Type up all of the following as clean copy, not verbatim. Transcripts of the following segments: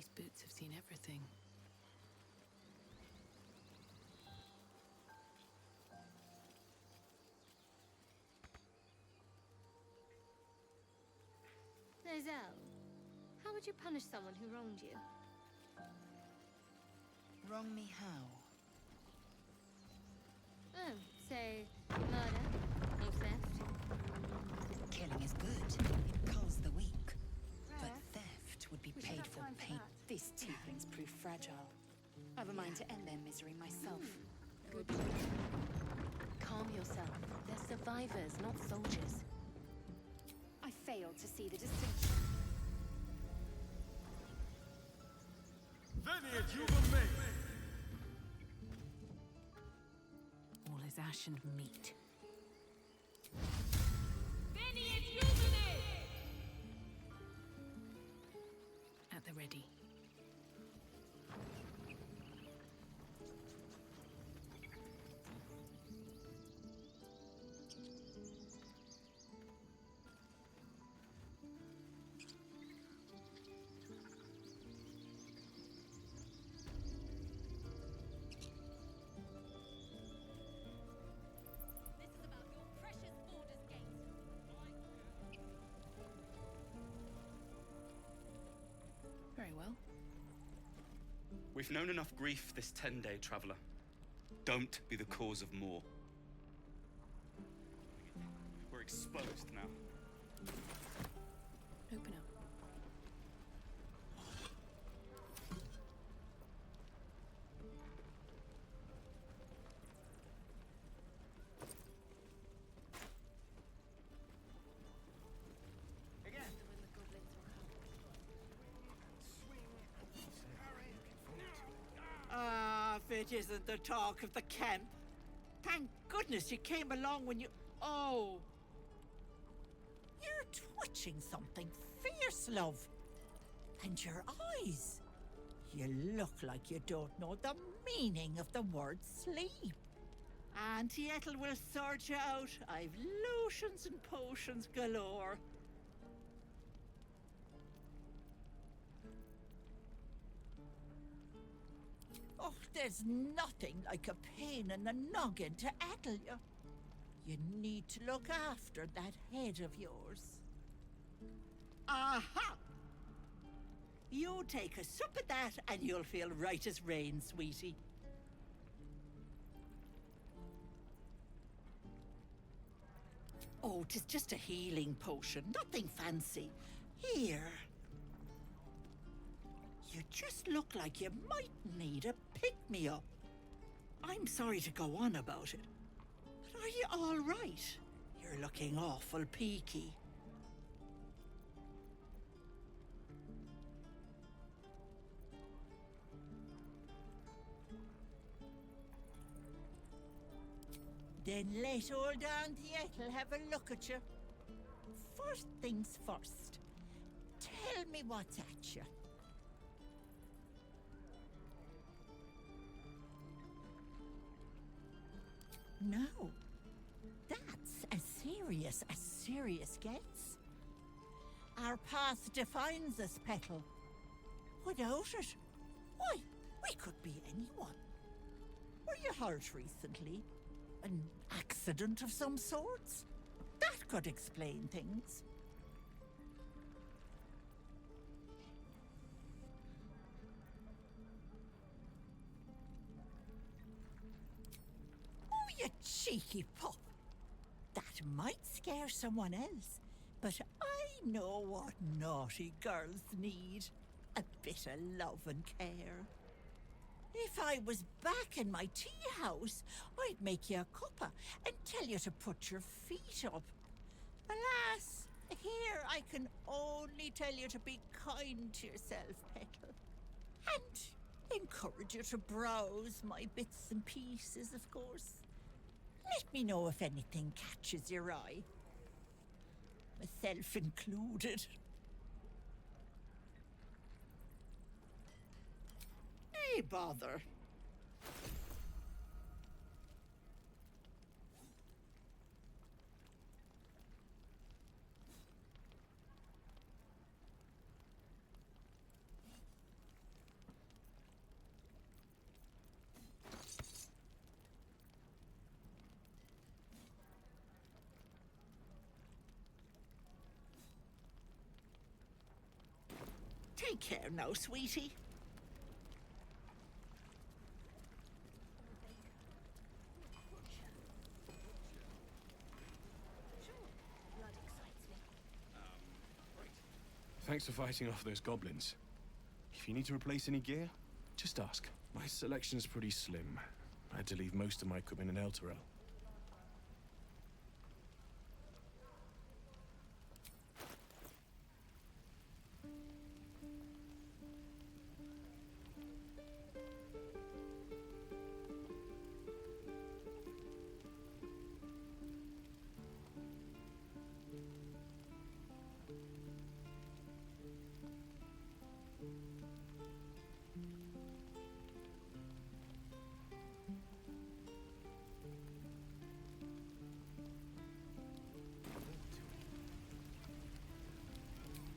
These boots have seen everything. Nozelle, how would you punish someone who wronged you? Wrong me how? Oh, say, murder or theft? Killing is good. It culls the weak. But Rare. theft would be We should paid have for time for pain. that. These tieflings prove fragile. I've a mind to end their misery myself. Good. Calm yourself. They're survivors, not soldiers. I failed to see the distinction. All is ash and meat. At the ready. This is about your precious Borders Gate. Very well. We've known enough grief this 10-day traveler. Don't be the cause of more. We're exposed now. Open up. Ah, if it isn't the talk of the camp. Thank goodness you came along when you... Oh! You're twitching something fierce, love. And your eyes. You look like you don't know the meaning of the word sleep. Auntie Ethel will sort you out. I've lotions and potions galore. Oh, there's nothing like a pain in the noggin to addle you. You need to look after that head of yours. Aha! You take a sup of that and you'll feel right as rain, sweetie. Oh, 'tis just a healing potion, nothing fancy. Here. You just look like you might need a pick-me-up. I'm sorry to go on about it, but are you all right? You're looking awful peaky. Then let old Auntie Ethel have a look at you. First things first, tell me what's at you. No, that's as serious gets. Our past defines us, Petal. Without it, why, we could be anyone. Were you hurt recently? An accident of some sorts? That could explain things. Oh, you cheeky pup. That might scare someone else, but I know what naughty girls need. A bit of love and care. If I was back in my tea house, I'd make you a cuppa and tell you to put your feet up. Alas, here I can only tell you to be kind to yourself, Petal. And encourage you to browse my bits and pieces, of course. Let me know if anything catches your eye. Myself included. Hey, bother. Take care now, sweetie. Thanks for fighting off those goblins. If you need to replace any gear, just ask. My selection's pretty slim. I had to leave most of my equipment in Elturel.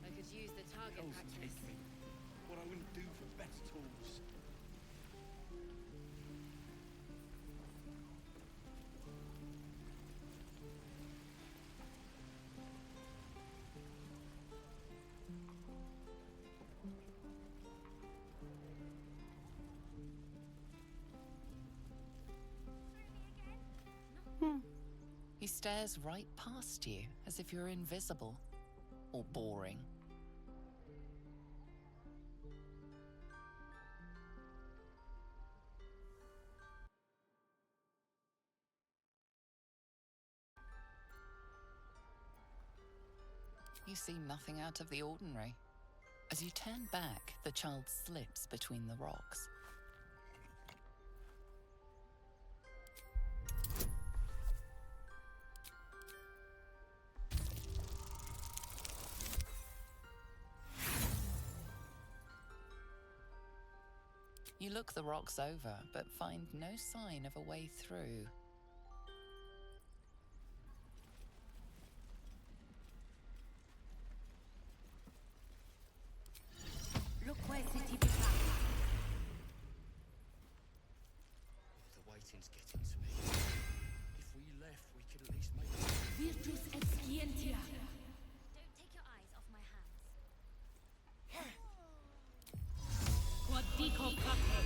I could use the target practice. What I wouldn't do for better tools. He stares right past you, as if you're invisible. Or boring. You see nothing out of the ordinary. As you turn back, the child slips between the rocks. You look the rocks over, but find no sign of a way through. Look where city became. The waiting's getting to me. If we left, we could at least make it. Virtus excientia. Don't take your eyes off my hands. Quadico capo.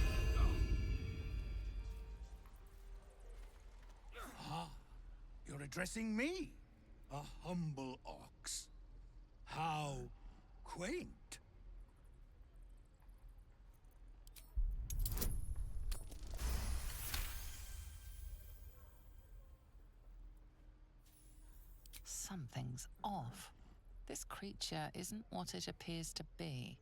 You're addressing me, a humble ox. How quaint. Something's off. This creature isn't what it appears to be.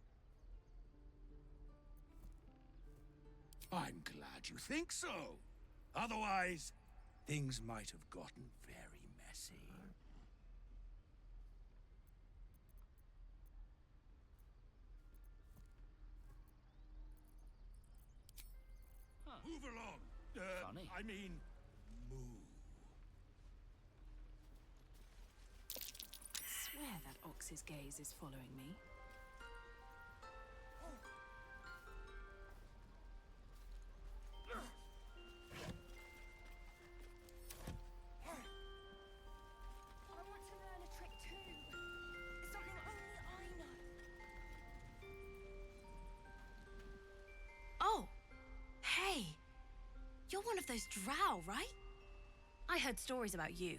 I'm glad you think so. Otherwise, things might have gotten very messy. Move along. Funny. I mean, move. I swear that ox's gaze is following me. I want to learn a trick too. Something only I know. Oh, hey. You're one of those Drow, right? I heard stories about you.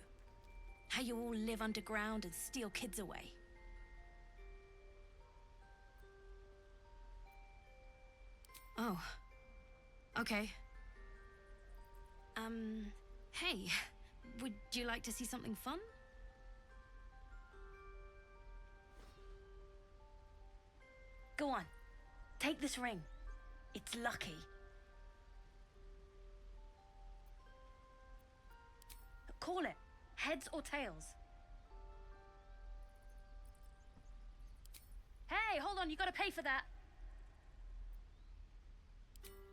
How you all live underground and steal kids away. Oh. Okay. Hey. Would you like to see something fun? Go on. Take this ring. It's lucky. Call it. Heads or tails? Hey, hold on, you gotta pay for that.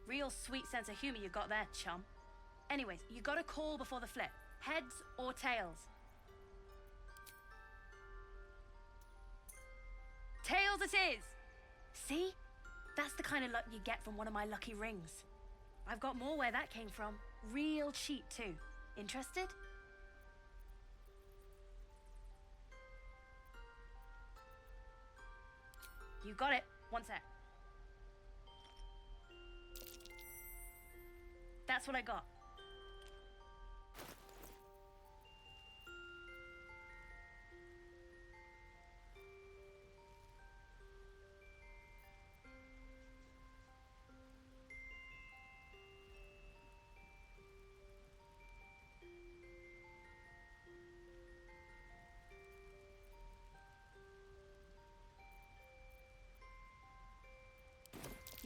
Real sweet sense of humor you got there, chum. Anyways, you gotta call before the flip. Heads or tails? Tails it is! See? That's the kind of luck you get from one of my lucky rings. I've got more where that came from. Real cheap too. Interested? You got it. One sec. That's what I got.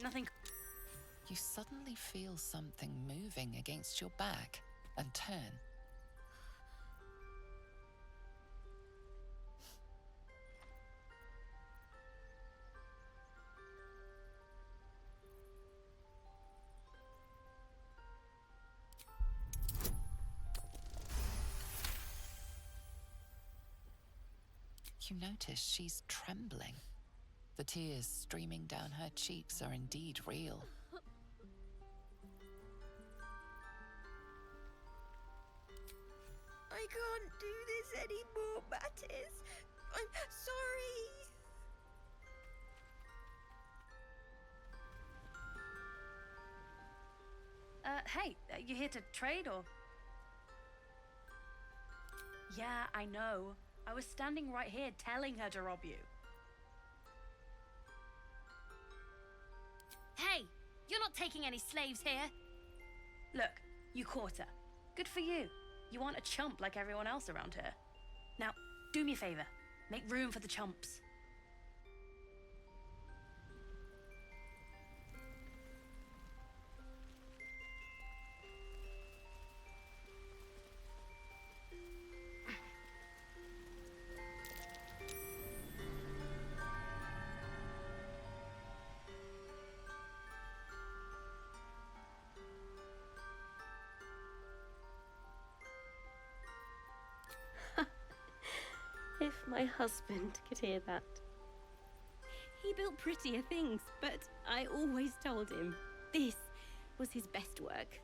Nothing. You suddenly feel something moving against your back and turn. You notice she's trembling. The tears streaming down her cheeks are indeed real. I can't do this anymore, Mattis. I'm sorry. Hey, you here to trade or? Yeah, I know. I was standing right here telling her to rob you. Hey, you're not taking any slaves here. Look, you caught her. Good for you. You aren't a chump like everyone else around here. Now, do me a favor. Make room for the chumps. If my husband could hear that. He built prettier things, but I always told him this was his best work.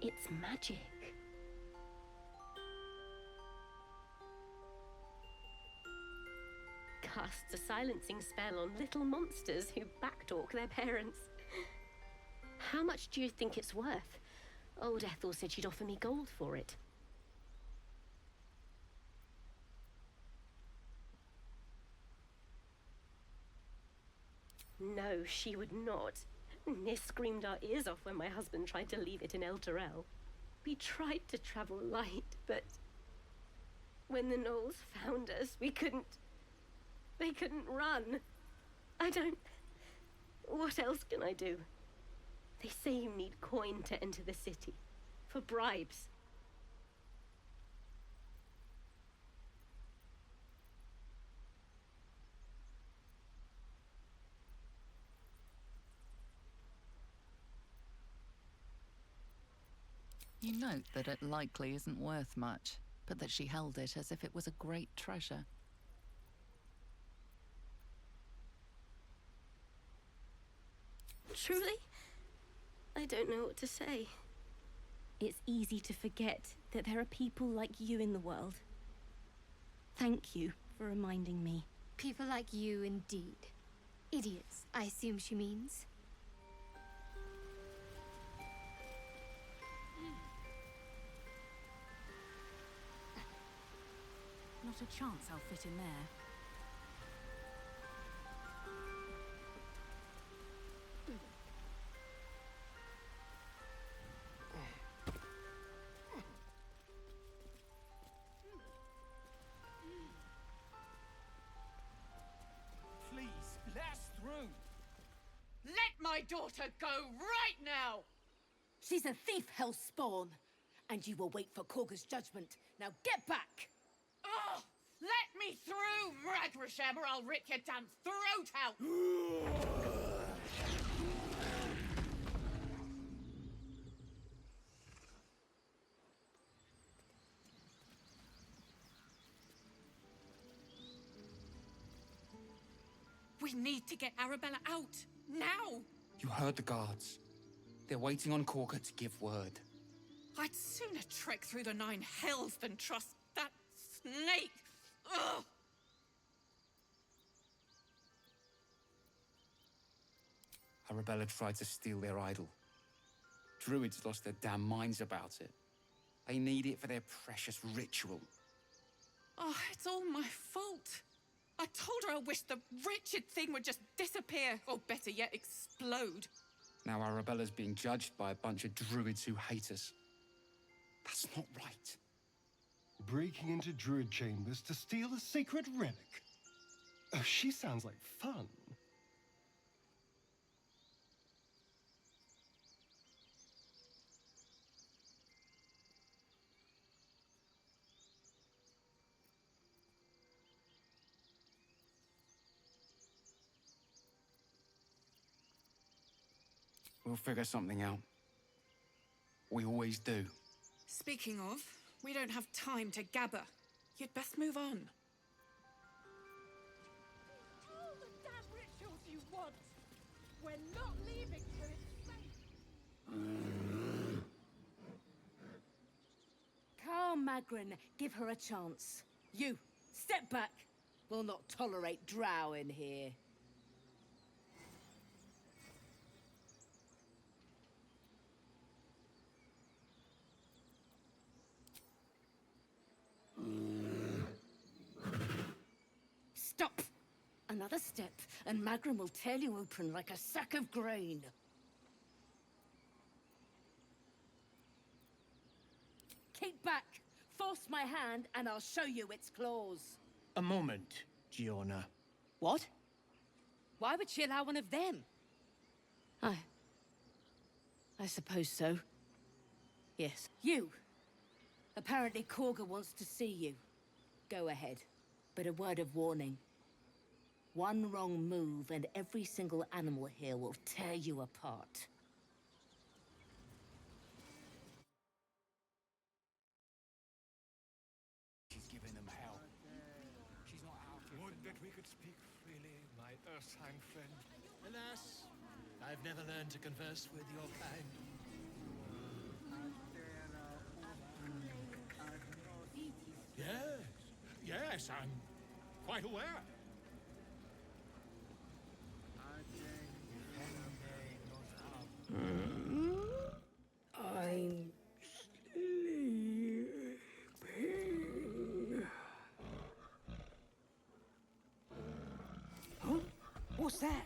It's magic. Casts a silencing spell on little monsters who backtalk their parents. How much do you think it's worth? Old Ethel said she'd offer me gold for it. No, she would not. Nis screamed our ears off when my husband tried to leave it in El Terrell. We tried to travel light, but when the gnolls found us, we couldn't... They couldn't run. I don't... What else can I do? They say you need coin to enter the city. For bribes. You note that it likely isn't worth much, but that she held it as if it was a great treasure. Truly? I don't know what to say. It's easy to forget that there are people like you in the world. Thank you for reminding me. People like you, indeed. Idiots, I assume she means. Not a chance I'll fit in there. Please, blast through. Let my daughter go right now! She's a thief, hellspawn! And you will wait for Korga's judgment. Now get back! Oh, let me through, Mragrasham, or I'll rip your damn throat out! We need to get Arabella out, now! You heard the guards. They're waiting on Korga to give word. I'd sooner trek through the 9 hells than trust that snake. Ugh! Arabella tried to steal their idol. Druids lost their damn minds about it. They need it for their precious ritual. Oh, it's all my fault. I told her I wished the wretched thing would just disappear, or better yet, explode. Now Arabella's being judged by a bunch of druids who hate us. That's not right. Breaking into druid chambers to steal a sacred relic. Oh, she sounds like fun. We'll figure something out. We always do. Speaking of, we don't have time to gabber. You'd best move on. All the damn rituals you want! We're not leaving till it's safe! Calm, Magrin. Give her a chance. You, step back. We'll not tolerate Drow in here. Stop! Another step, and Magrin will tear you open like a sack of grain. Keep back! Force my hand, and I'll show you its claws. A moment, Giona. What? Why would she allow one of them? I suppose so. Yes. You! Apparently Korga wants to see you. Go ahead. But a word of warning. One wrong move and every single animal here will tear you apart. She's giving them hell. She's not out here. Would that we could speak freely, my Earthside friend. Alas, I've never learned to converse with your kind. Yes, I'm quite aware. I'm sleeping. Huh? What's that?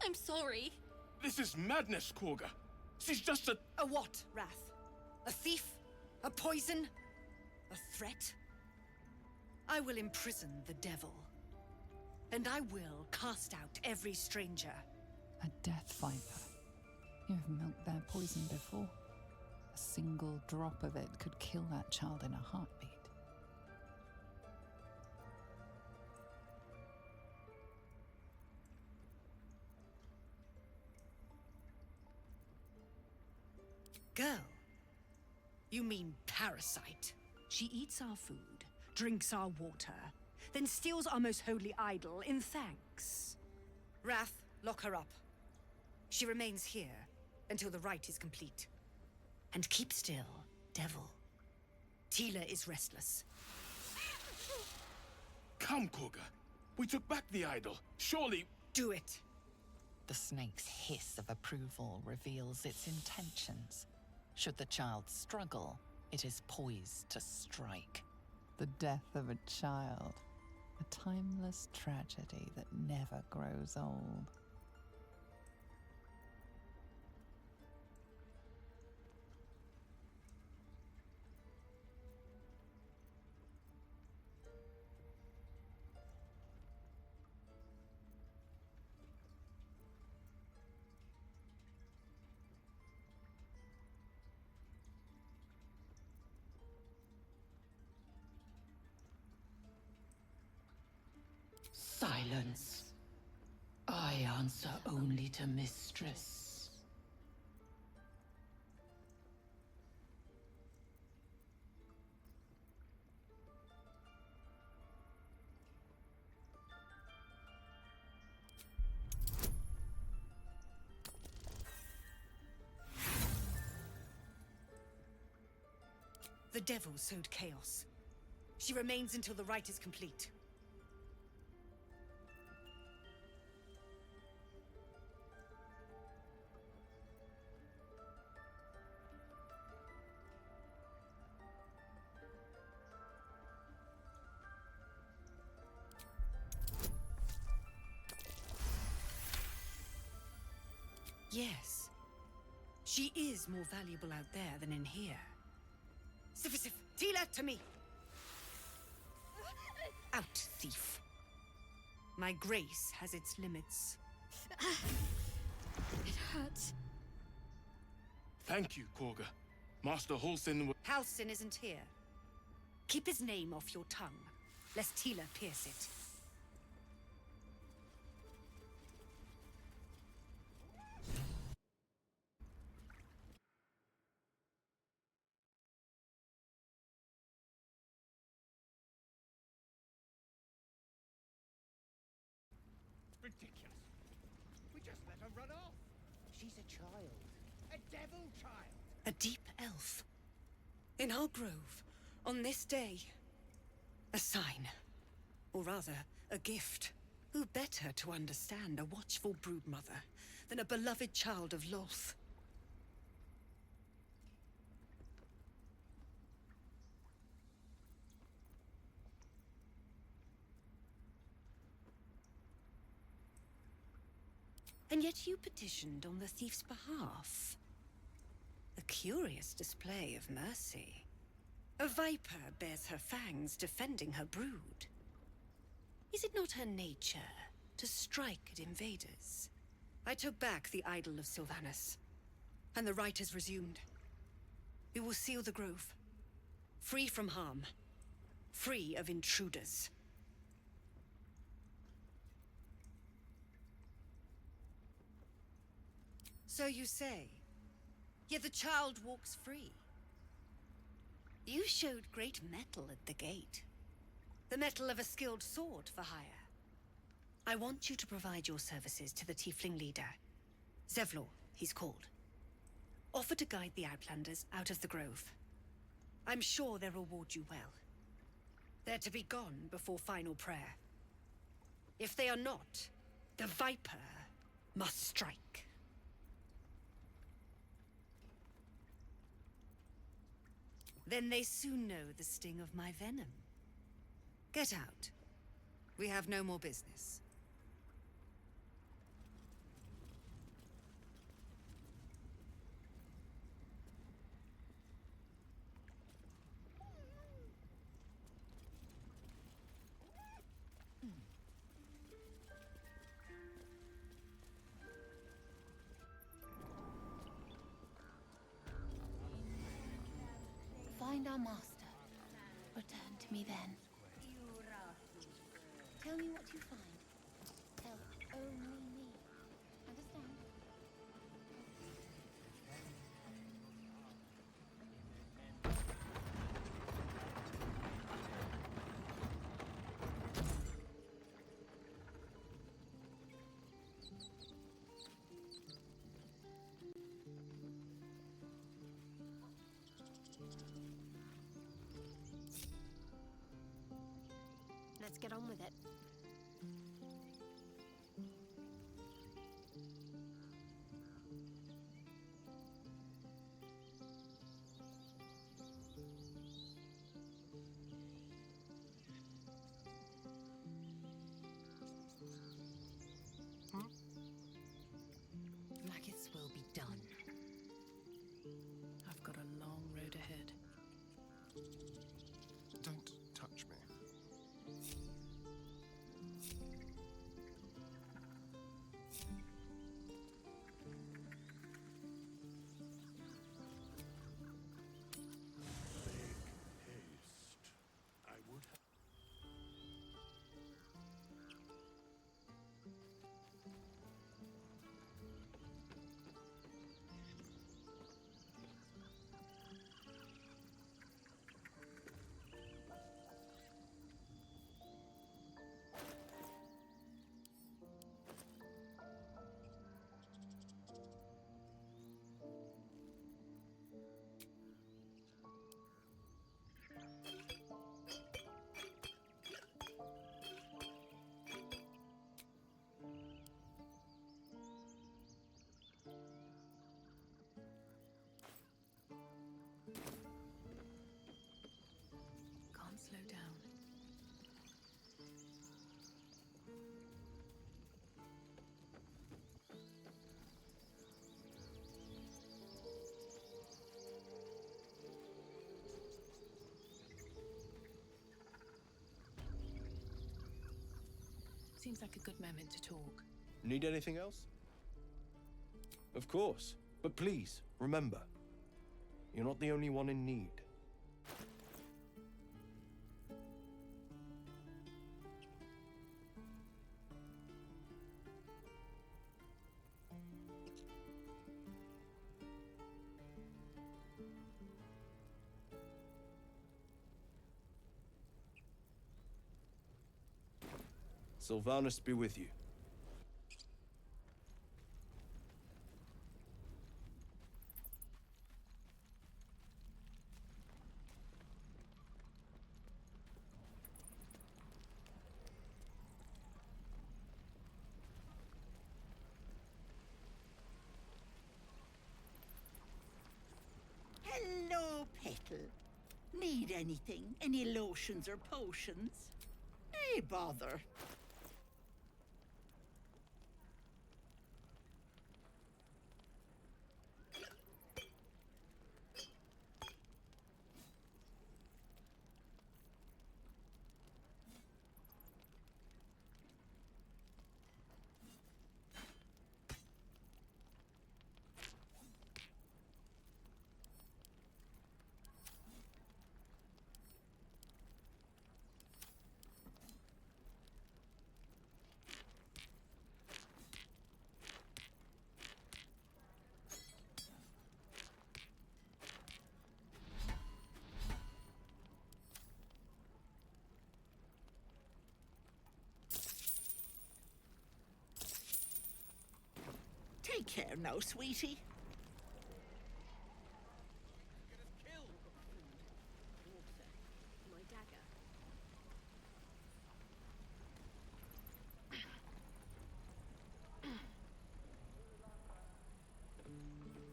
I'm sorry. This is madness, Korga. She's just a... A what, Wrath? A thief? A poison? A threat? I will imprison the devil. And I will cast out every stranger. A death viper. You've milked their poison before. A single drop of it could kill that child in a heartbeat. Girl? You mean parasite? She eats our food, drinks our water, then steals our most holy idol in thanks. Wrath, lock her up. She remains here until the rite is complete. And keep still, devil. Tila is restless. Come, Korga. We took back the idol. Surely... Do it. The snake's hiss of approval reveals its intentions. Should the child struggle, it is poised to strike. The death of a child, a timeless tragedy that never grows old. Silence. I answer only to mistress. The devil sowed chaos. She remains until the rite is complete. Yes. She is more valuable out there than in here. Sif, Tila, to me! Out, thief. My grace has its limits. It hurts. Thank you, Korga. Master Halsin. Halsin isn't here. Keep his name off your tongue, lest Tila pierce it. Ridiculous. We just let her run off. She's a child. A devil child. A deep elf. In our grove, on this day. A sign. Or rather, a gift. Who better to understand a watchful broodmother than a beloved child of Loth? And yet you petitioned on the thief's behalf. A curious display of mercy. A viper bears her fangs defending her brood. Is it not her nature to strike at invaders? I took back the idol of Sylvanus, and the rite has resumed. We will seal the grove, free from harm, free of intruders. So you say, yet the child walks free. You showed great mettle at the gate. The mettle of a skilled sword for hire. I want you to provide your services to the tiefling leader. Zevlor, he's called. Offer to guide the Outlanders out of the grove. I'm sure they'll reward you well. They're to be gone before final prayer. If they are not, the Viper must strike. Then they soon know the sting of my venom. Get out. We have no more business. Find our master. Return to me then. Tell me what you find. Tell only me. Understand? Let's get on with it. seems like a good moment to talk. Need anything else? Of course. But please, remember, you're not the only one in need. Sylvanus be with you. Hello, Petal. Need anything? Any lotions or potions? Nay, bother. Take care now, sweetie. My dagger.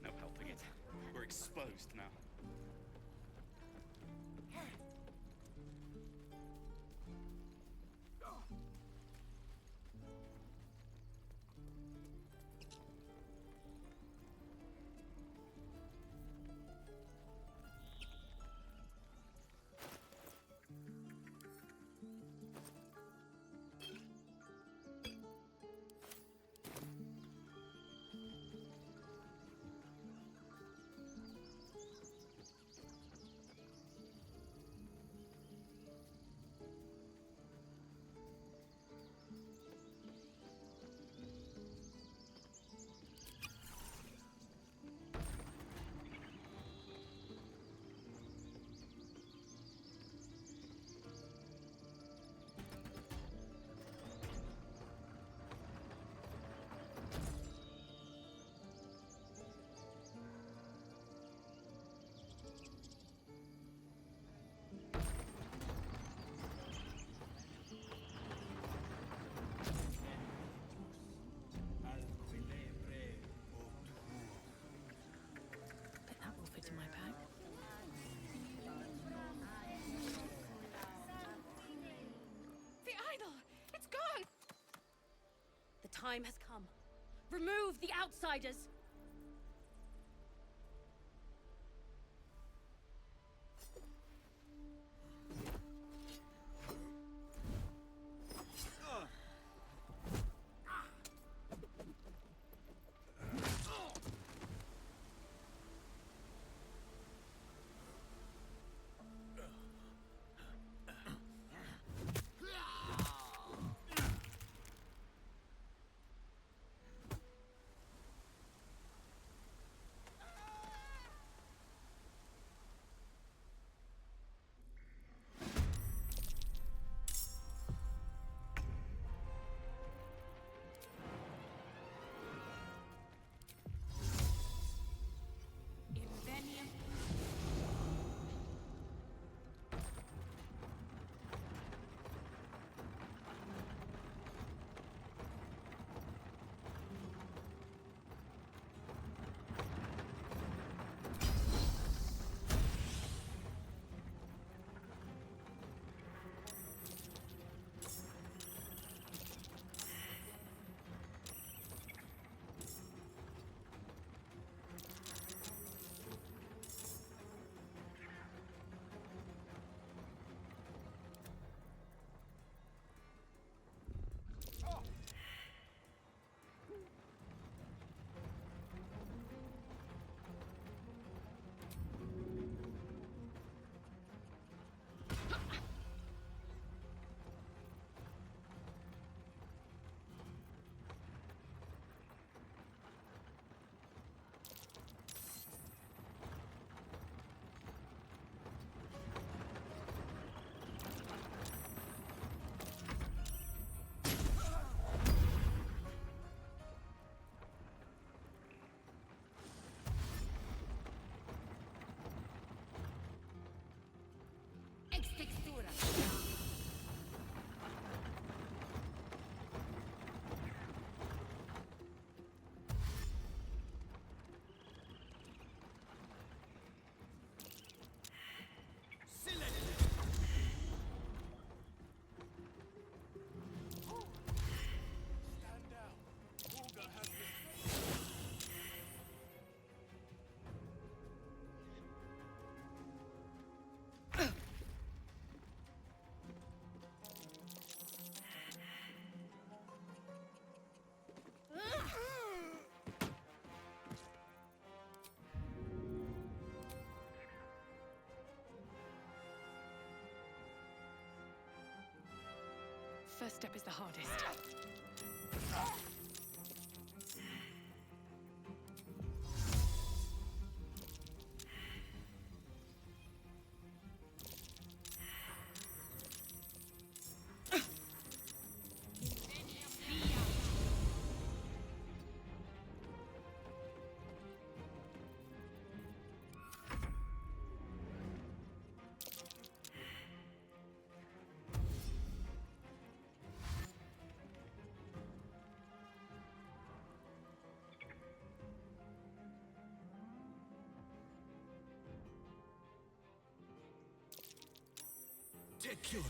No helping it. We're exposed now. Bet that will fit in my bag. The idol! It's gone! The time has come. Remove the outsiders! First step is the hardest. Take your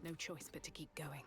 No choice but to keep going.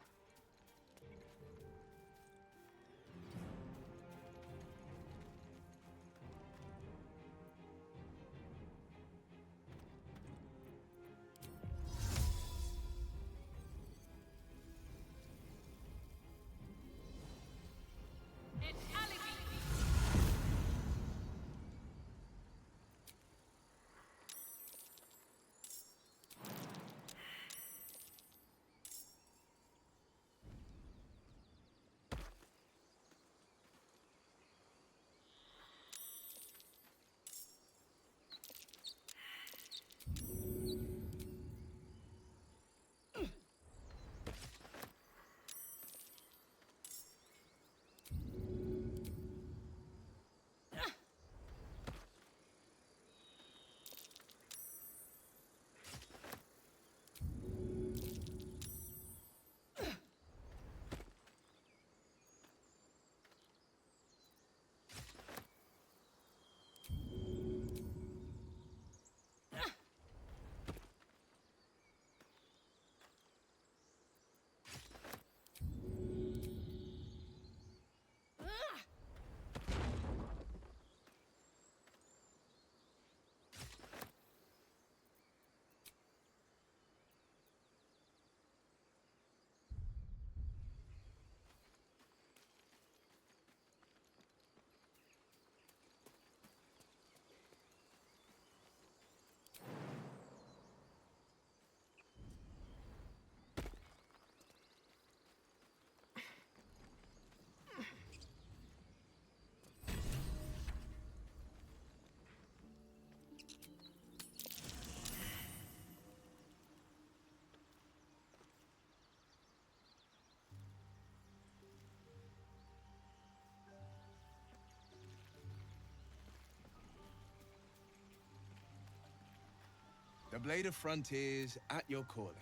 The Blade of Frontiers at your calling.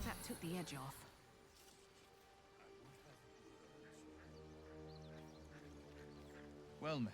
That took the edge off. Well met.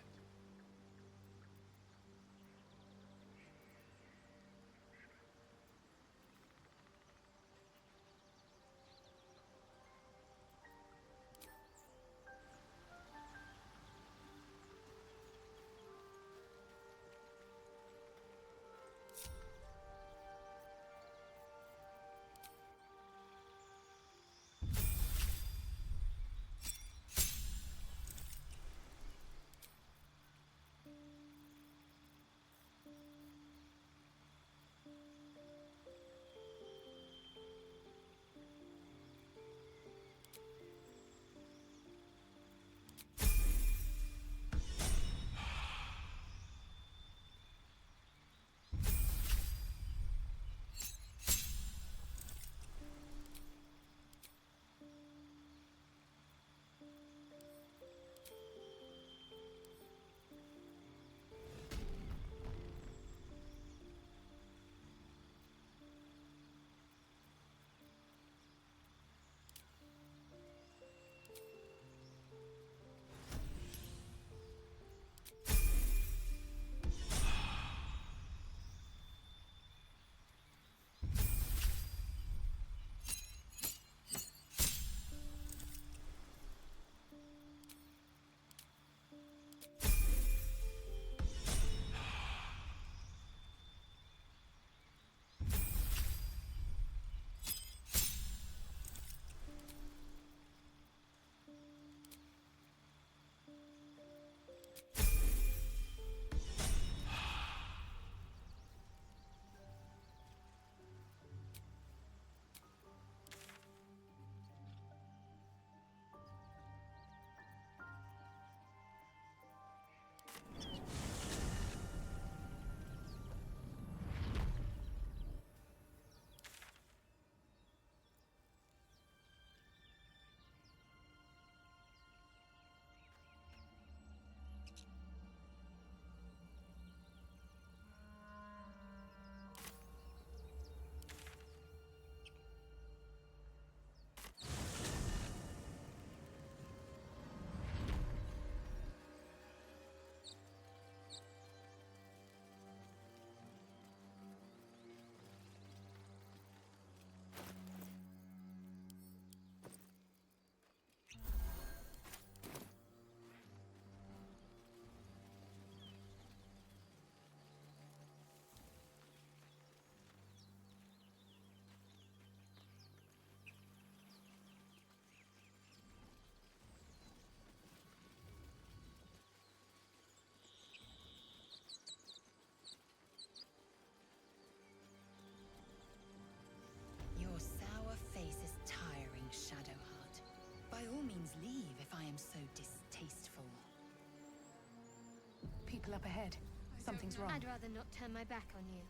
battle up ahead. Something's wrong. I'd rather not turn my back on you,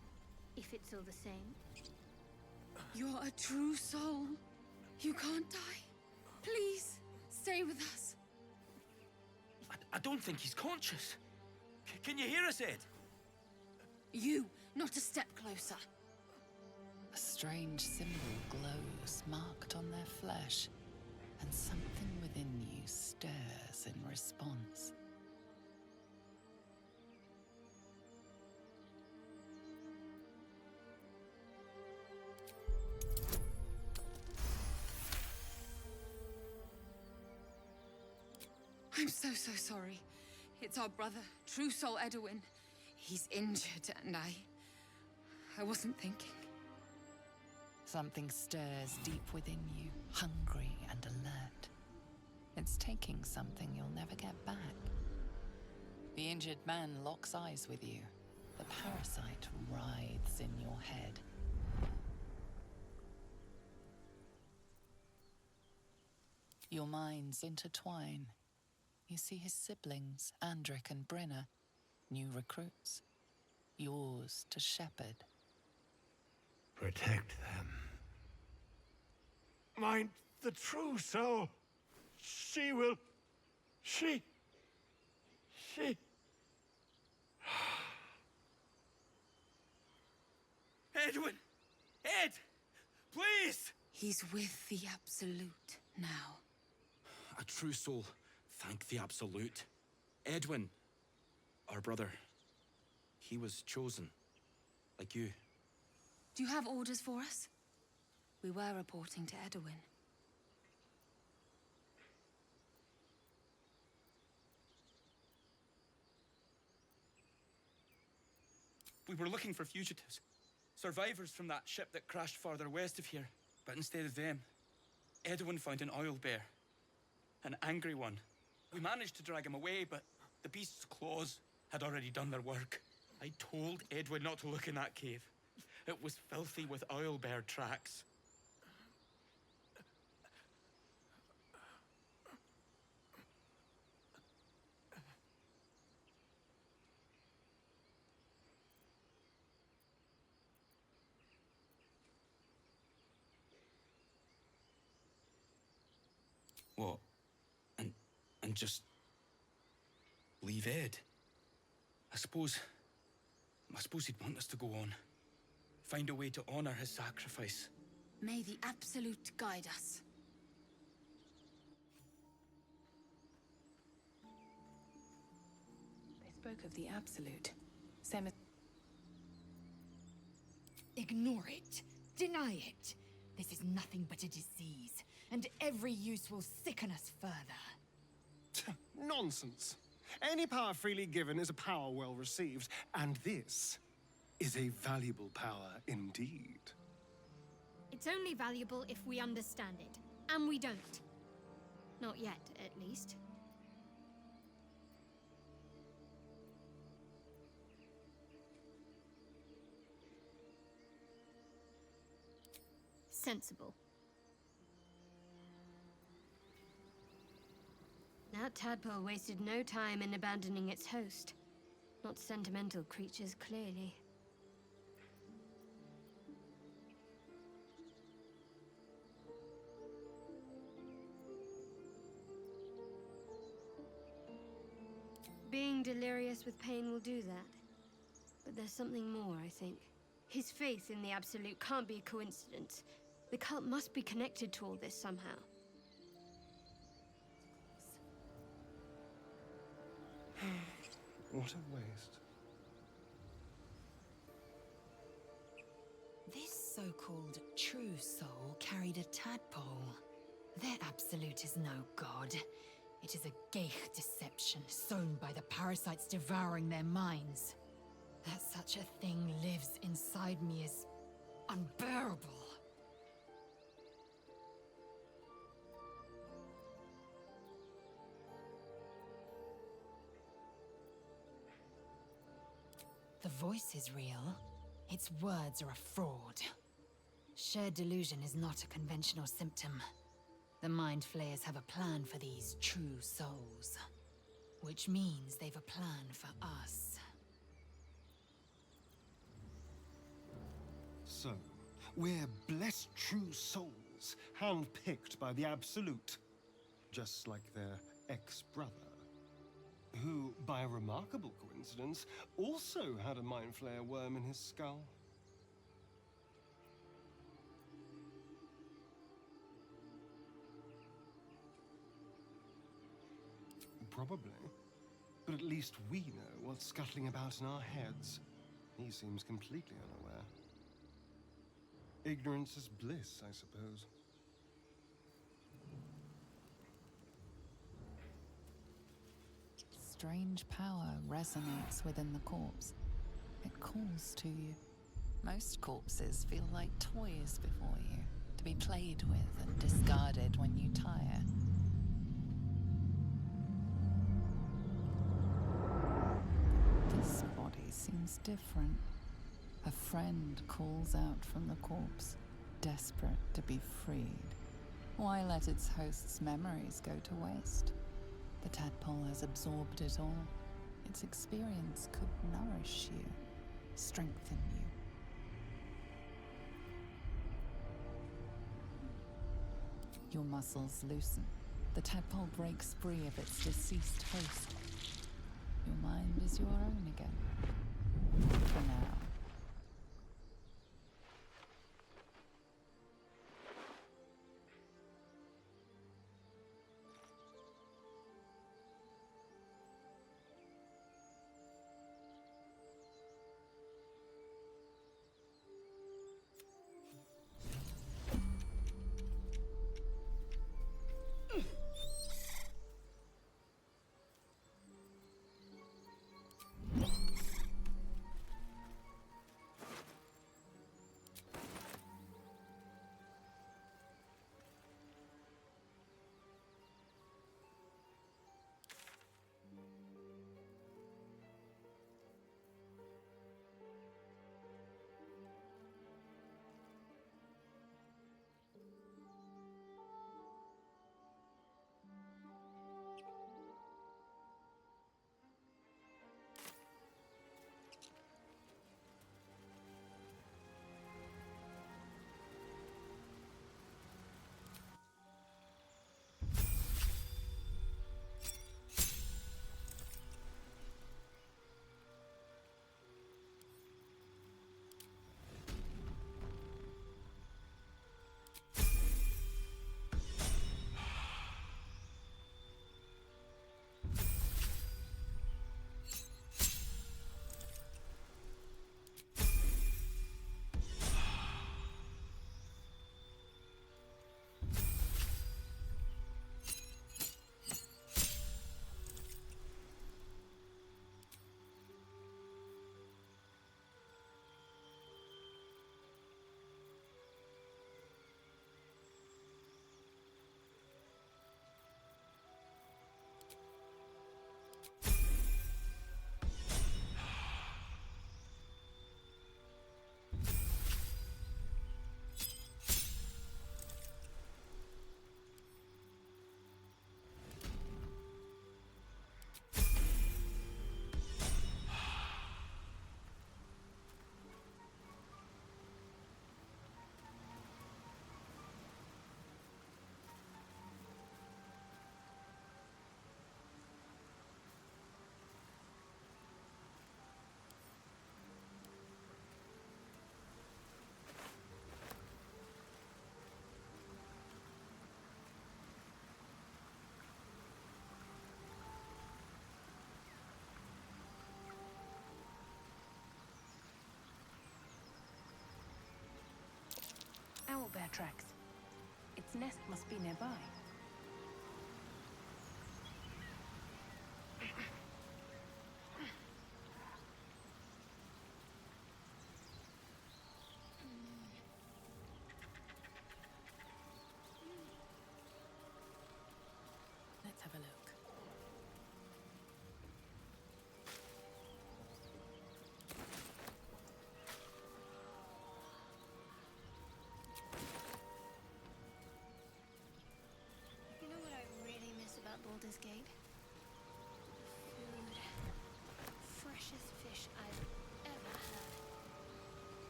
if it's all the same. You're a true soul. You can't die. Please, stay with us. I don't think he's conscious. Can you hear us, Ed? You, not a step closer. A strange symbol glows, marked on their flesh, and something within you stirs in response. I'm so sorry. It's our brother, True Soul Edwin. He's injured, and I wasn't thinking. Something stirs deep within you, hungry and alert. It's taking something you'll never get back. The injured man locks eyes with you. The parasite writhes in your head. Your minds intertwine. You see his siblings, Andric and Brenna, new recruits, yours to shepherd. Protect them. Mind the true soul. She will... She... Edwin! Ed! Please! He's with the Absolute now. A true soul. Thank the Absolute. Edwin, our brother, he was chosen, like you. Do you have orders for us? We were reporting to Edwin. We were looking for fugitives. Survivors from that ship that crashed farther west of here. But instead of them, Edwin found an oil bear. An angry one. We managed to drag him away, but the beast's claws had already done their work. I told Edwin not to look in that cave. It was filthy with oil bear tracks. What? And just leave Ed? I suppose he'd want us to go on. Find a way to honor his sacrifice. May the Absolute guide us. They spoke of the Absolute. Same as... Ignore it. Deny it. This is nothing but a disease, and every use will sicken us further. Nonsense. Any power freely given is a power well received, and this is a valuable power indeed. It's only valuable if we understand it, and we don't. Not yet, at least. Sensible. That tadpole wasted no time in abandoning its host. Not sentimental creatures, clearly. Being delirious with pain will do that. But there's something more, I think. His faith in the Absolute can't be a coincidence. The cult must be connected to all this somehow. What a waste. This so-called true soul carried a tadpole. Their Absolute is no god. It is a geich deception sown by the parasites devouring their minds. That such a thing lives inside me is unbearable. The voice is real. Its words are a fraud. Shared delusion is not a conventional symptom. The Mind Flayers have a plan for these true souls. Which means they've a plan for us. So, we're blessed true souls, handpicked by the Absolute. Just like their ex-brother, who, by a remarkable coincidence, also had a mind flayer worm in his skull. Probably. But at least we know what's scuttling about in our heads. He seems completely unaware. Ignorance is bliss, I suppose. Strange power resonates within the corpse. It calls to you. Most corpses feel like toys before you, to be played with and discarded when you tire. This body seems different. A friend calls out from the corpse, desperate to be freed. Why let its host's memories go to waste? The tadpole has absorbed it all. Its experience could nourish you, strengthen you. Your muscles loosen. The tadpole breaks free of its deceased host. Your mind is your own again. For now. Owlbear tracks. Its nest must be nearby. Let's have a look.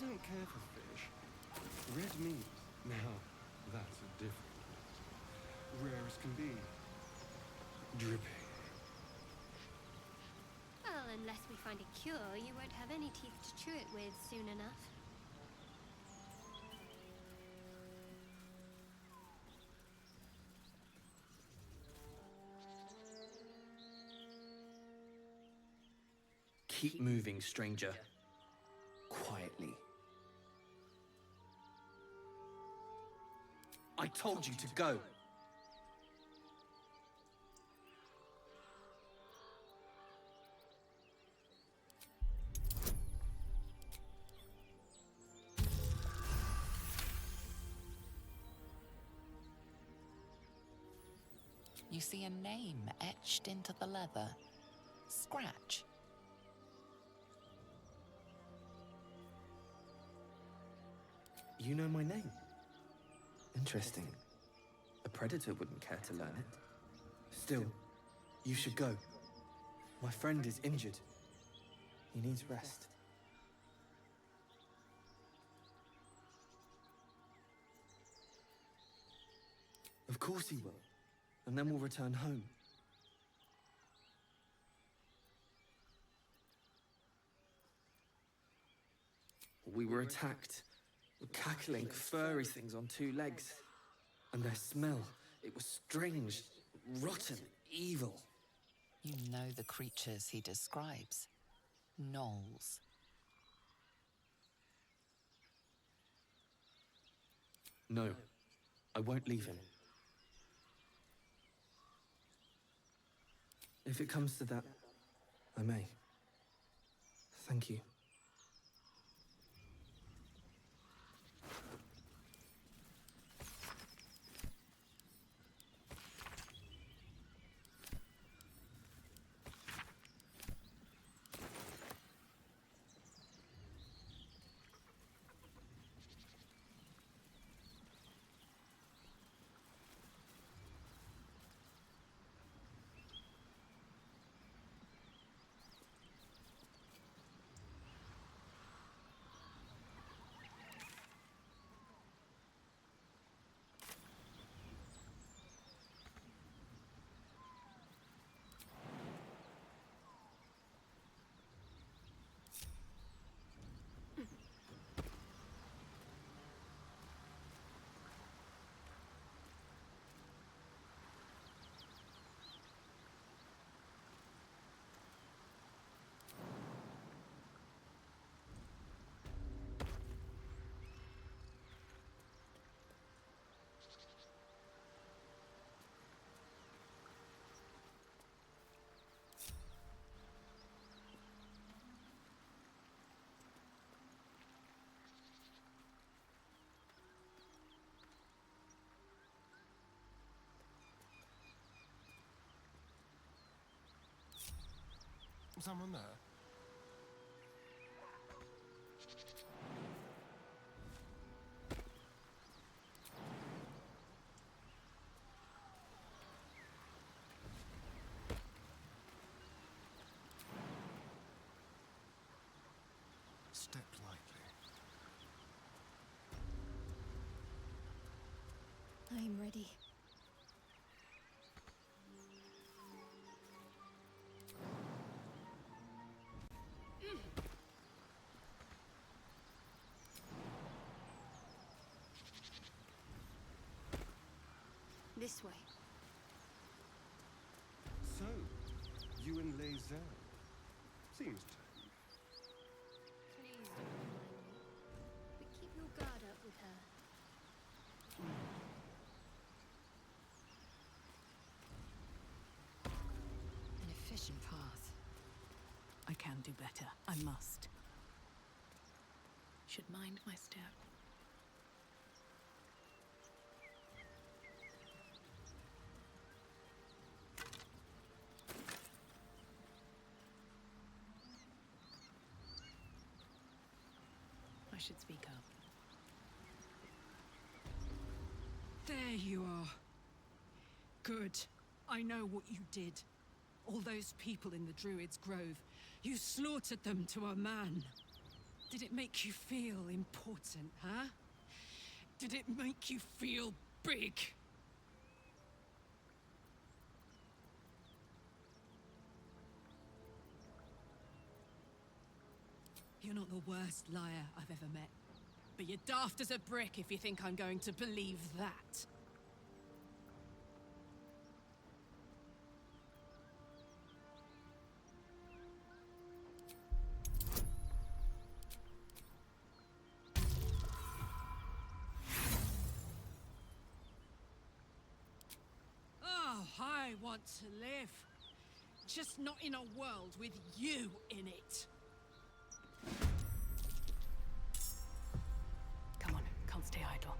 don't care for fish. Red meat, now, that's a different. Rare as can be. Dripping. Well, unless we find a cure, you won't have any teeth to chew it with soon enough. Keep moving, stranger. Quietly. I told you to go. You see a name etched into the leather. Scratch. You know my name? Interesting. A predator wouldn't care to learn it. Still, you should go. My friend is injured. He needs rest. Of course he will. And then we'll return home. We were attacked. Cackling, furry things on two legs. And their smell, it was strange, rotten, evil. You know the creatures he describes. Gnolls. No, I won't leave him. If it comes to that, I may. Thank you. Someone there? Step lightly. I'm ready. This way. So, you and Lae'zel. Seems tame. Please don't remind me. But keep your guard up with her. An efficient path. I can do better. I must. Should mind my step. I should speak up. There you are. Good. I know what you did. All those people in the Druid's Grove. You slaughtered them to a man. Did it make you feel important, huh? Did it make you feel big? You're not the worst liar I've ever met. But you're daft as a brick if you think I'm going to believe that. Oh, I want to live. Just not in a world with you in it. Come on, can't stay idle.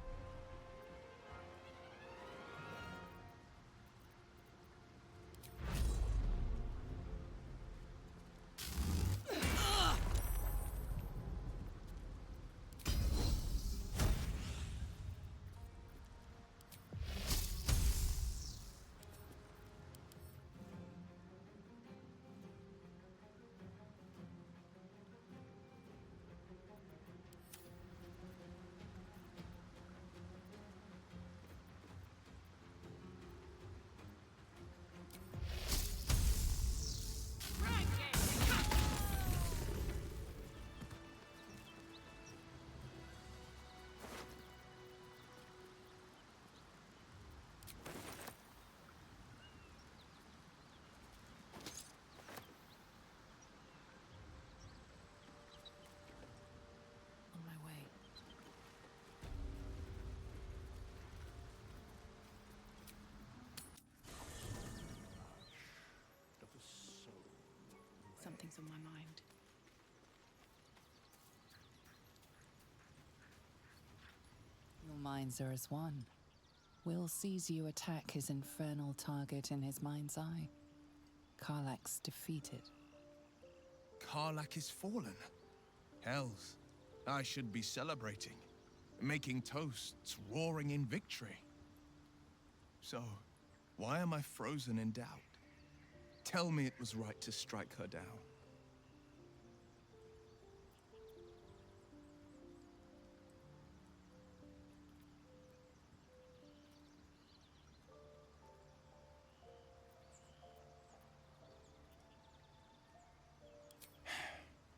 Something's on my mind. Your minds are as one. Will sees you attack his infernal target in his mind's eye. Karlach's defeated. Karlach is fallen. Hells, I should be celebrating, making toasts, roaring in victory. So, why am I frozen in doubt? Tell me it was right to strike her down.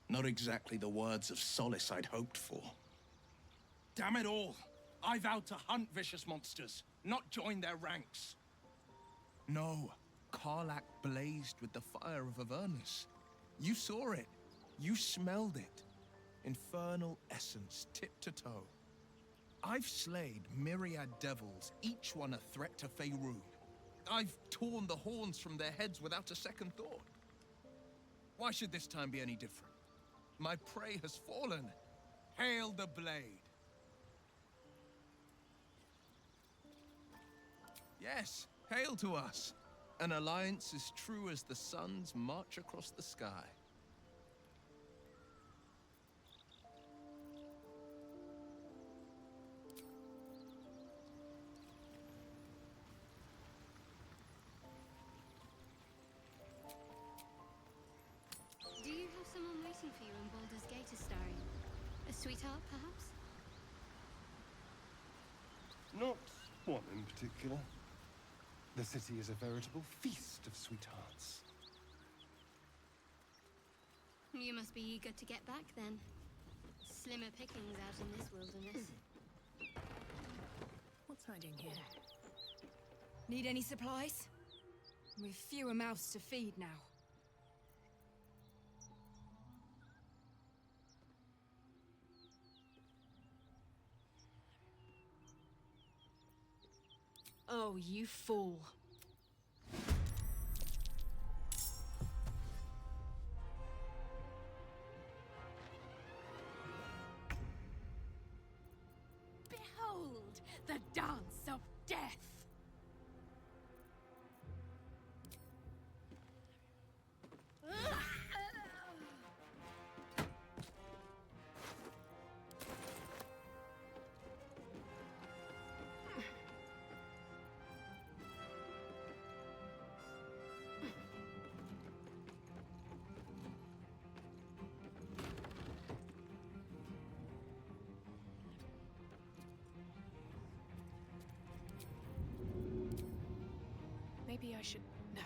Not exactly the words of solace I'd hoped for. Damn it all! I vowed to hunt vicious monsters, not join their ranks. No, Karlach blazed with the fire of Avernus. You saw it. You smelled it. Infernal essence, tip to toe. I've slayed myriad devils, each one a threat to Faerun. I've torn the horns from their heads without a second thought. Why should this time be any different? My prey has fallen. Hail the blade. Yes, hail to us. An alliance as true as the sun's march across the sky. Do you have someone waiting for you in Baldur's Gate, Astarion? A sweetheart, perhaps? Not one in particular. The city is a veritable feast of sweethearts. You must be eager to get back, then. Slimmer pickings out in this wilderness. What's hiding here? Need any supplies? We've fewer mouths to feed now. Oh, you fool. Behold the dance of death! should... No,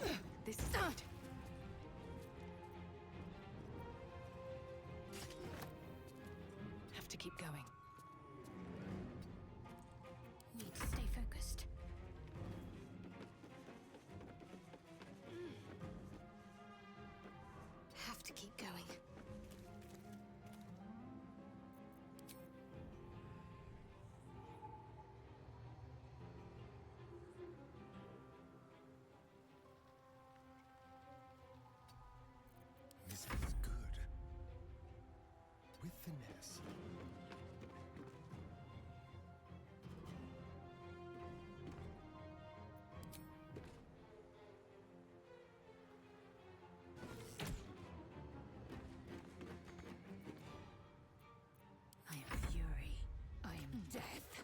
this is it. Have to keep going. Need to stay focused. Have to keep going. This feels good. With finesse. I am fury. I am death.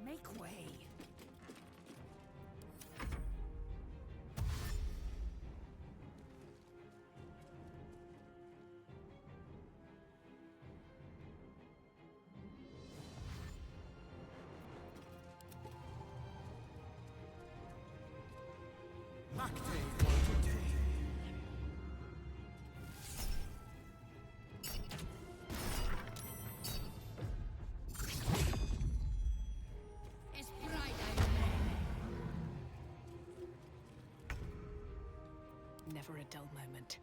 Make way. It's bright Never a dull moment.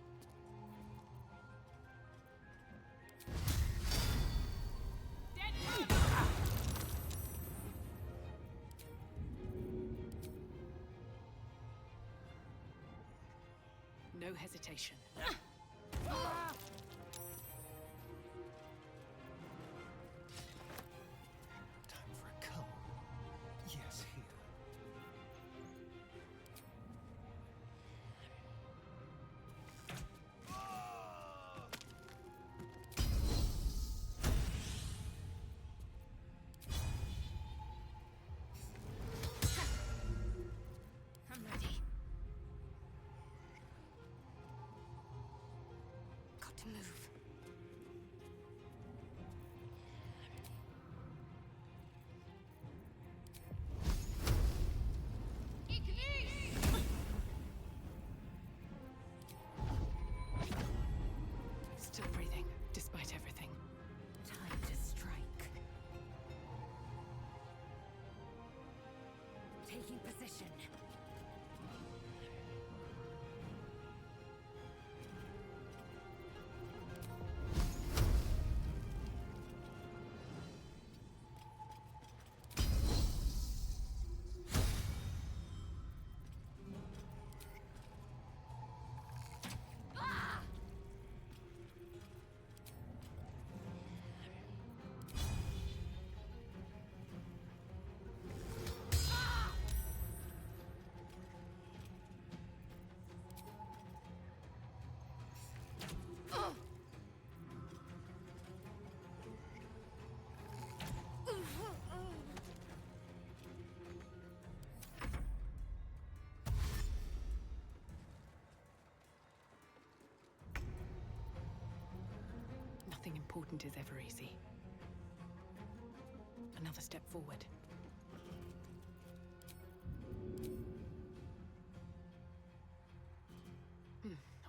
No hesitation. Time for a cull. Yes, here. I'm ready. Got to move. Still breathing, despite everything. Time to strike. Taking position. Nothing important is ever easy. Another step forward.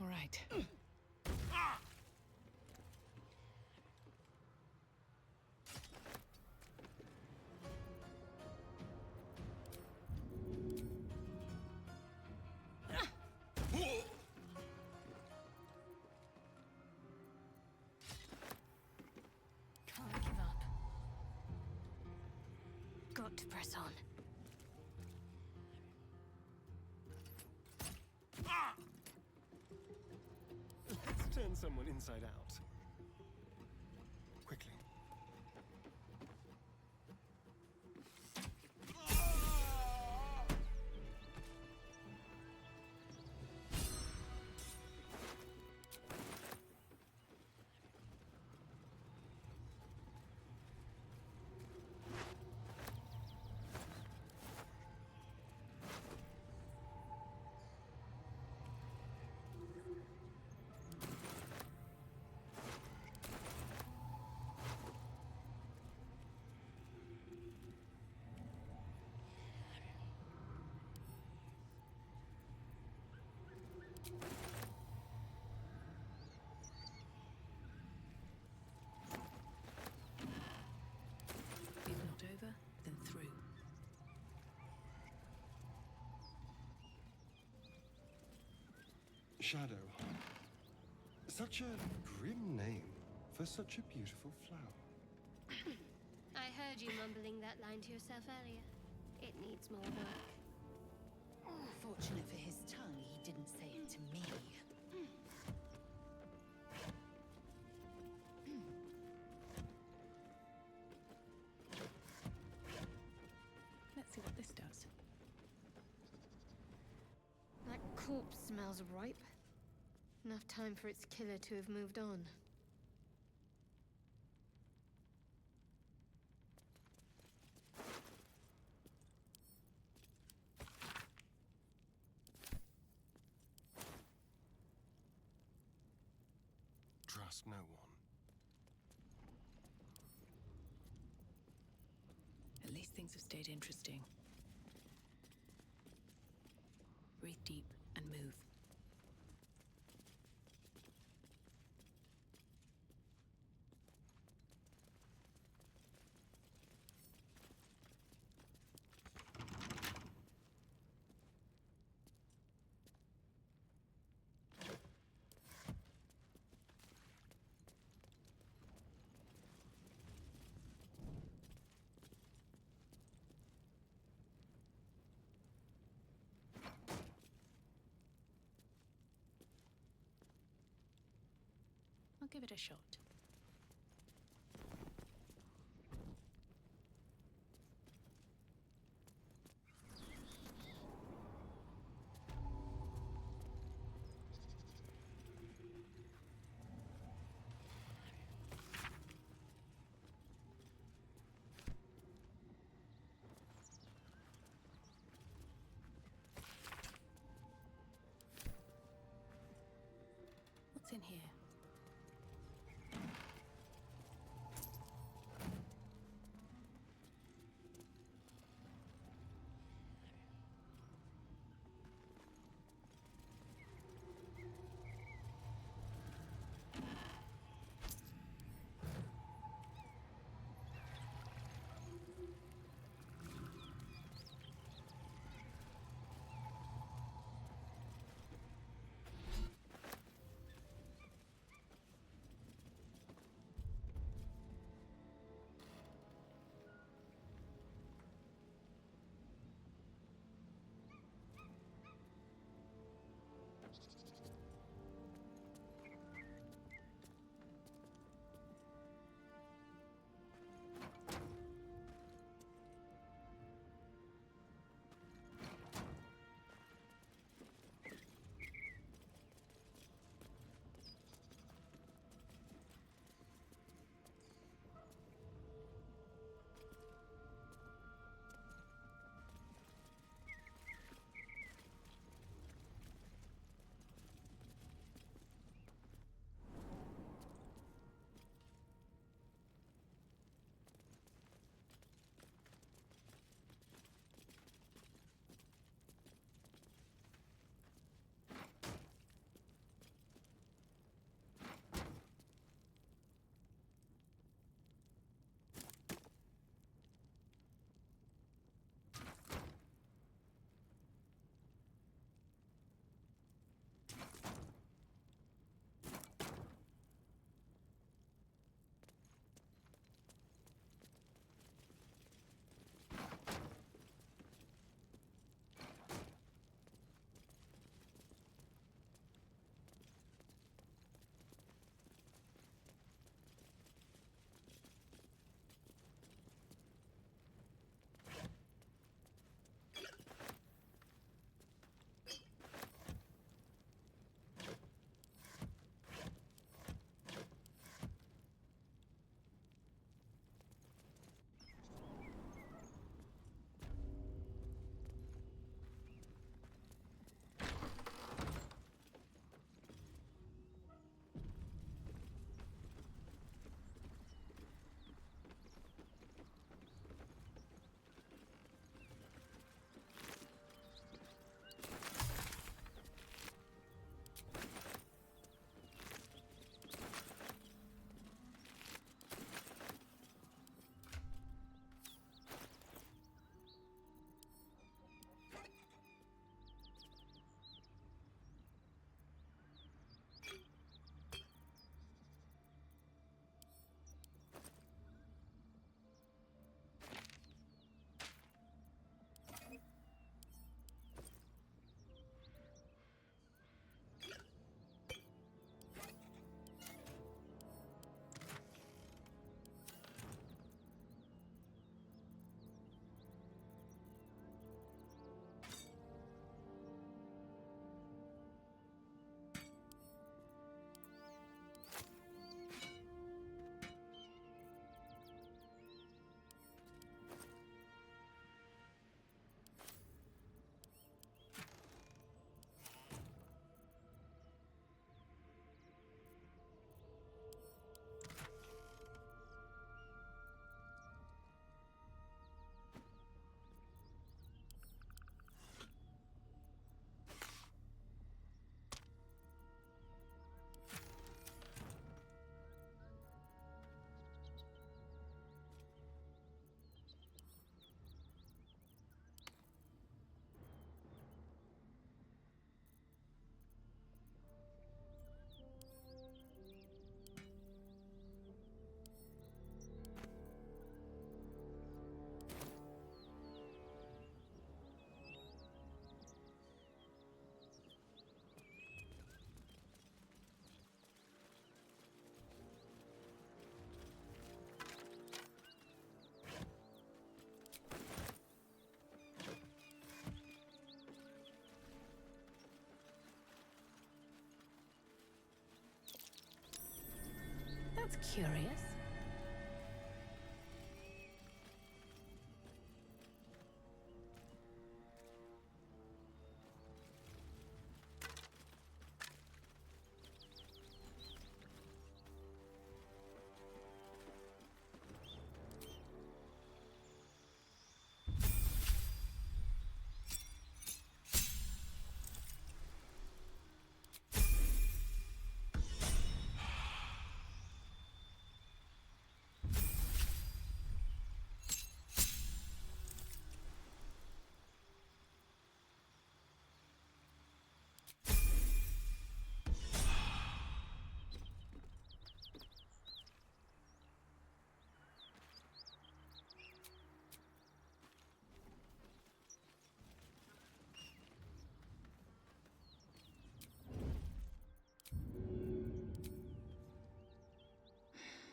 All right. Can't give up. Got to press on. Let's turn someone inside out. Quickly. Shadow. Such a grim name for such a beautiful flower. I heard you mumbling that line to yourself earlier. It needs more work. Fortunate for his tongue, he didn't say it to me. Let's see what this does. That corpse smells ripe. Enough time for its killer to have moved on. Trust no one. At least things have stayed interesting. Breathe deep and move. I'll give it a shot. What's in here? Curious?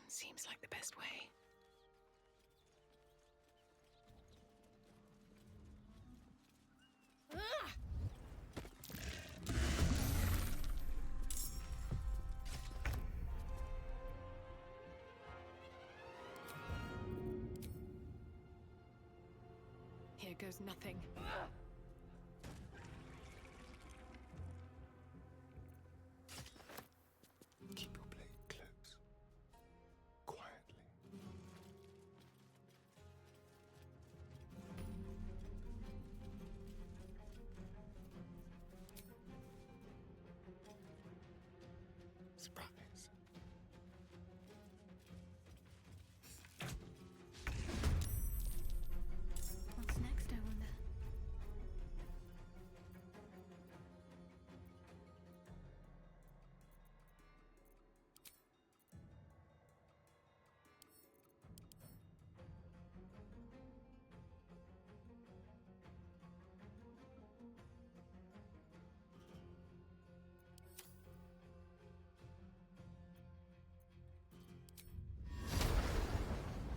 Seems like the best way. Here goes nothing. Keep your blade close. Quietly. Surprise. What's next, I wonder?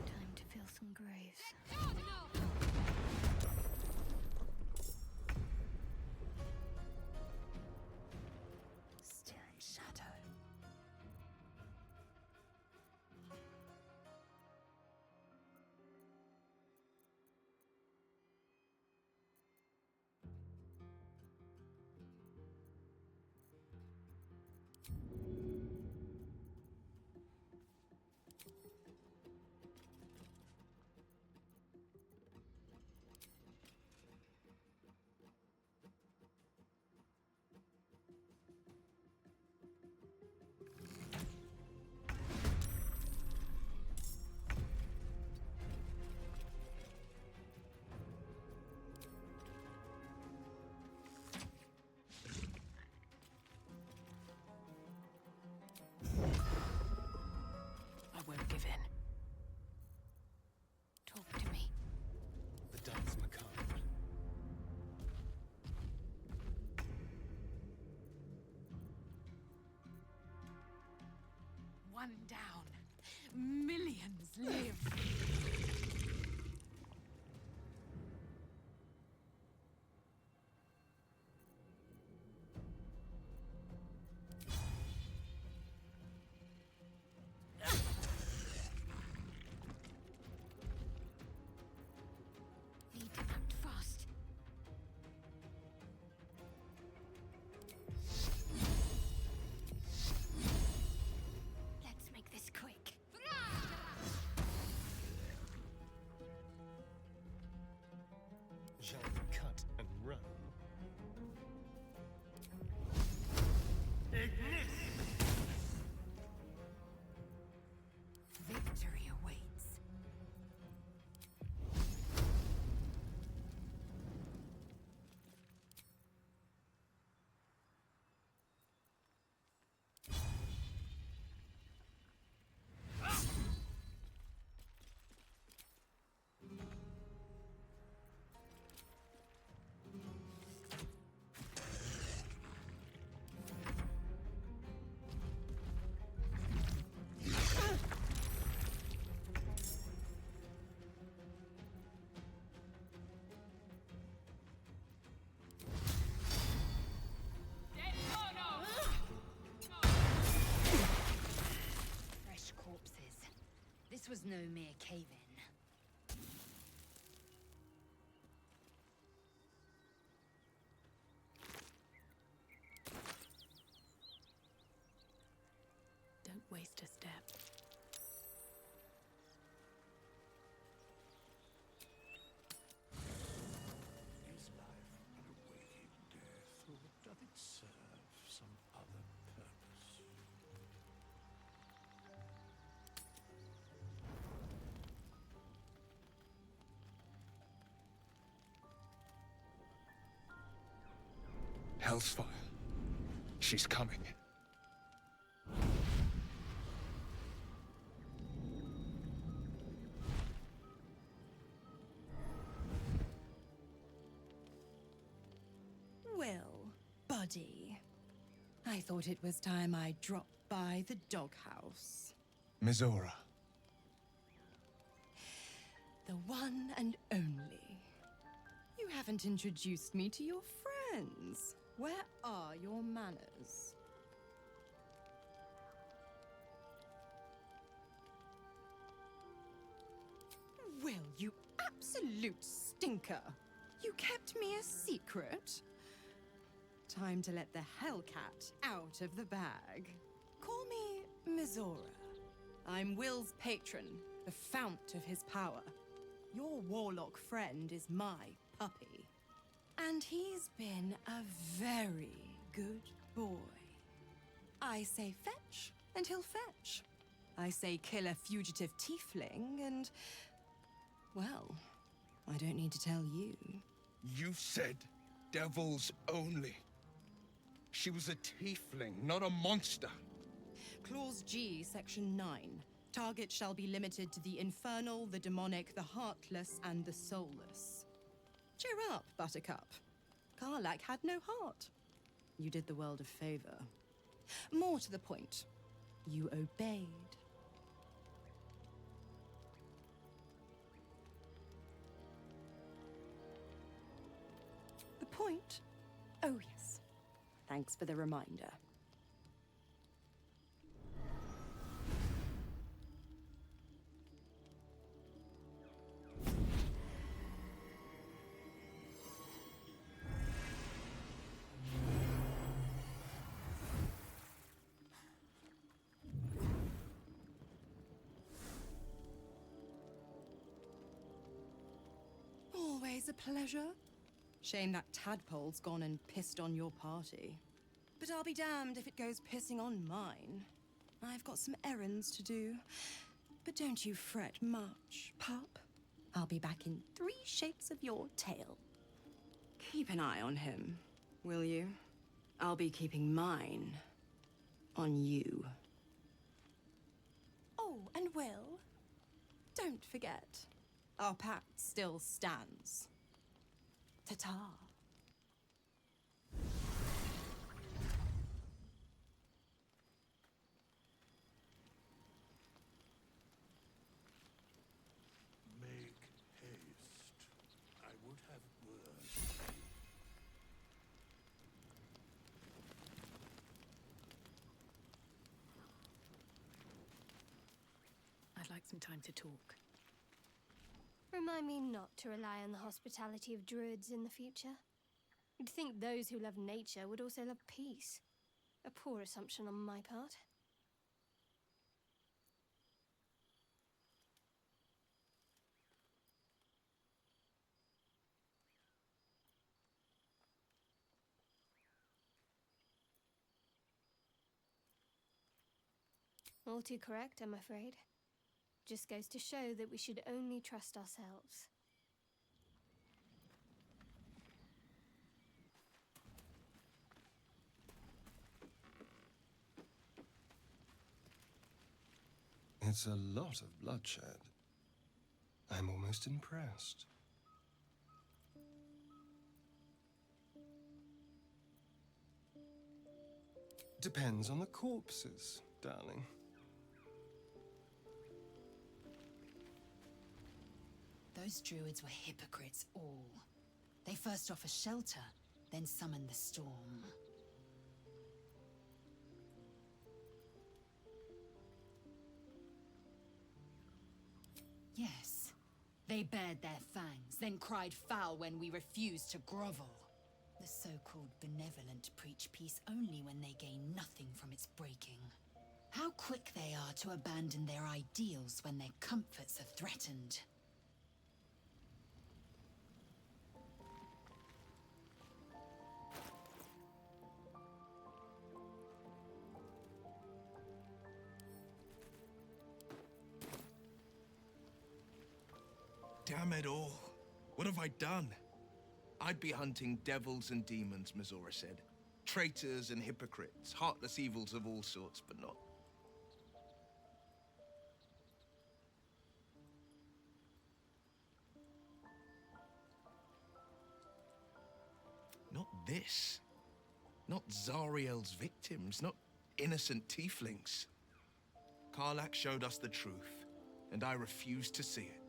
Time to fill some graves. Still in shadow. I won't give in. Talk to me. The dance macabre. One down. Millions live. Need to act fast. Let's make this quick. no mere cave-in. Don't waste a step. Is life but a waking death, or doth it serve some other purpose? Hellsfire. She's coming. Well, buddy, I thought it was time I dropped by the doghouse. Mizora. The one and only. You haven't introduced me to your friends. Where are your manners? Will, you absolute stinker! You kept me a secret? Time to let the Hellcat out of the bag. Call me Mizora. I'm Will's patron, the fount of his power. Your warlock friend is my puppy. And he's been a very good boy. I say fetch, and he'll fetch. I say kill a fugitive tiefling, and... well, I don't need to tell you. You said devils only. She was a tiefling, not a monster. Clause G, Section 9. Target shall be limited to the infernal, the demonic, the heartless, and the soulless. Cheer up, Buttercup. Karlach had no heart. You did the world a favor. More to the point, you obeyed. The point? Oh, yes. Thanks for the reminder. Always a pleasure. Shame that tadpole's gone and pissed on your party. But I'll be damned if it goes pissing on mine. I've got some errands to do. But don't you fret much, pup. I'll be back in 3 shapes of your tail. Keep an eye on him, will you? I'll be keeping mine on you. Oh, and Will, don't forget, our pact still stands. Ta-ta. Make haste. I would have words. I'd like some time to talk. Remind me not to rely on the hospitality of druids in the future. You'd think those who love nature would also love peace. A poor assumption on my part. All too correct, I'm afraid. Just goes to show that we should only trust ourselves. It's a lot of bloodshed. I'm almost impressed. Depends on the corpses, darling. Those druids were hypocrites all. They first offer shelter, then summon the storm. They bared their fangs, then cried foul when we refused to grovel. The so-called benevolent preach peace only when they gain nothing from its breaking. How quick they are to abandon their ideals when their comforts are threatened. Damn it all. What have I done? I'd be hunting devils and demons, Mizora said. Traitors and hypocrites, heartless evils of all sorts, but not... Not this. Not Zariel's victims, not innocent tieflings. Karlach showed us the truth, and I refuse to see it.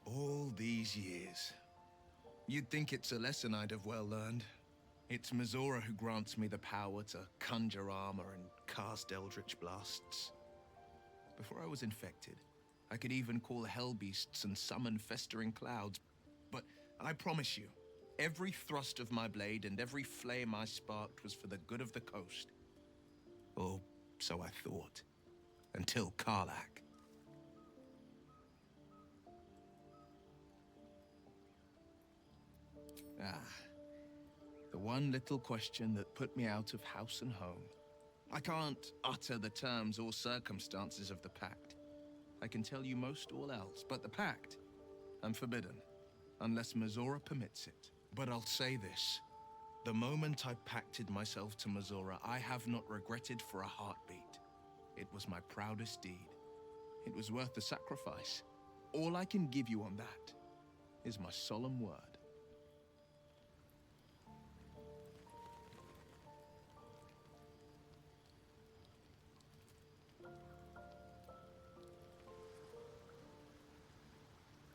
All these years. You'd think it's a lesson I'd have well learned. It's Mizora who grants me the power to conjure armor and cast eldritch blasts. Before I was infected, I could even call hell beasts and summon festering clouds. But I promise you, every thrust of my blade and every flame I sparked was for the good of the coast. Or so I thought. Until Karlach. The one little question that put me out of house and home. I can't utter the terms or circumstances of the pact. I can tell you most all else, but the pact, I'm forbidden, unless Mizora permits it. But I'll say this. The moment I pacted myself to Mizora, I have not regretted for a heartbeat. It was my proudest deed. It was worth the sacrifice. All I can give you on that is my solemn word.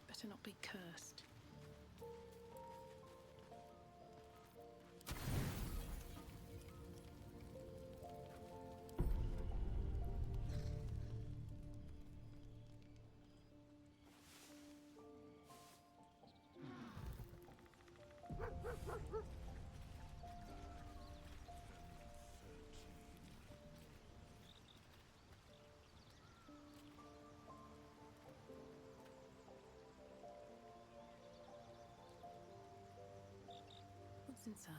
Better not be cursed. What's inside?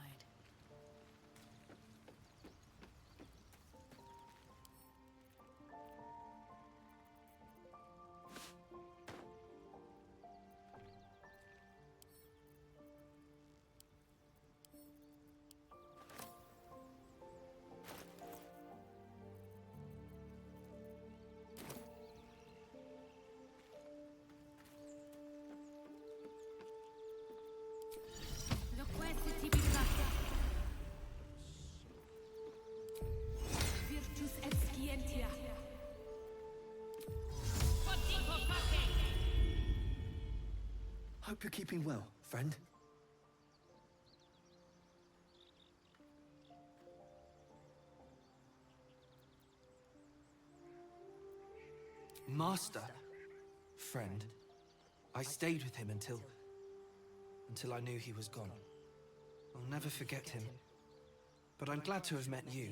Hope you're keeping well, friend. Master? Friend? I stayed with him until I knew he was gone. I'll never forget him. But I'm glad to have met you.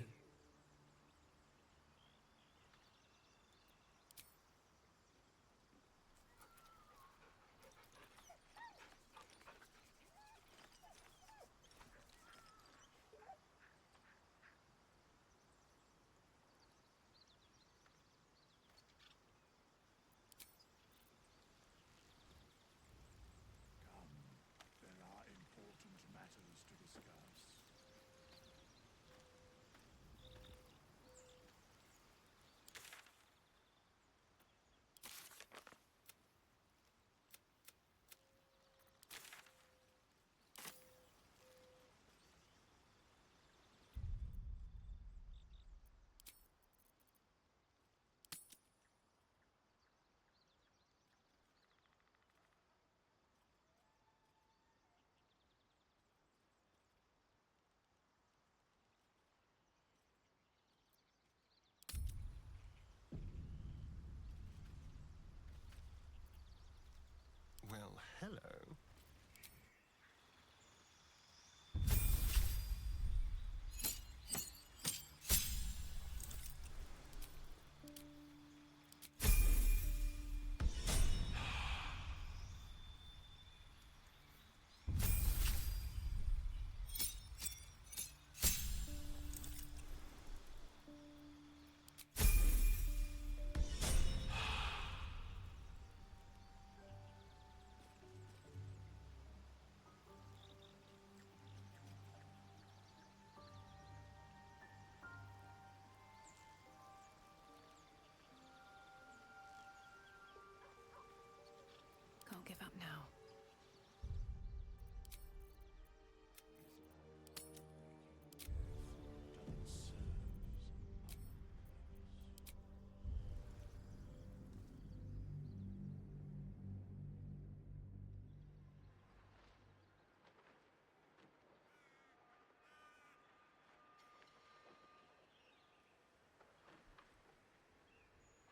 give up now.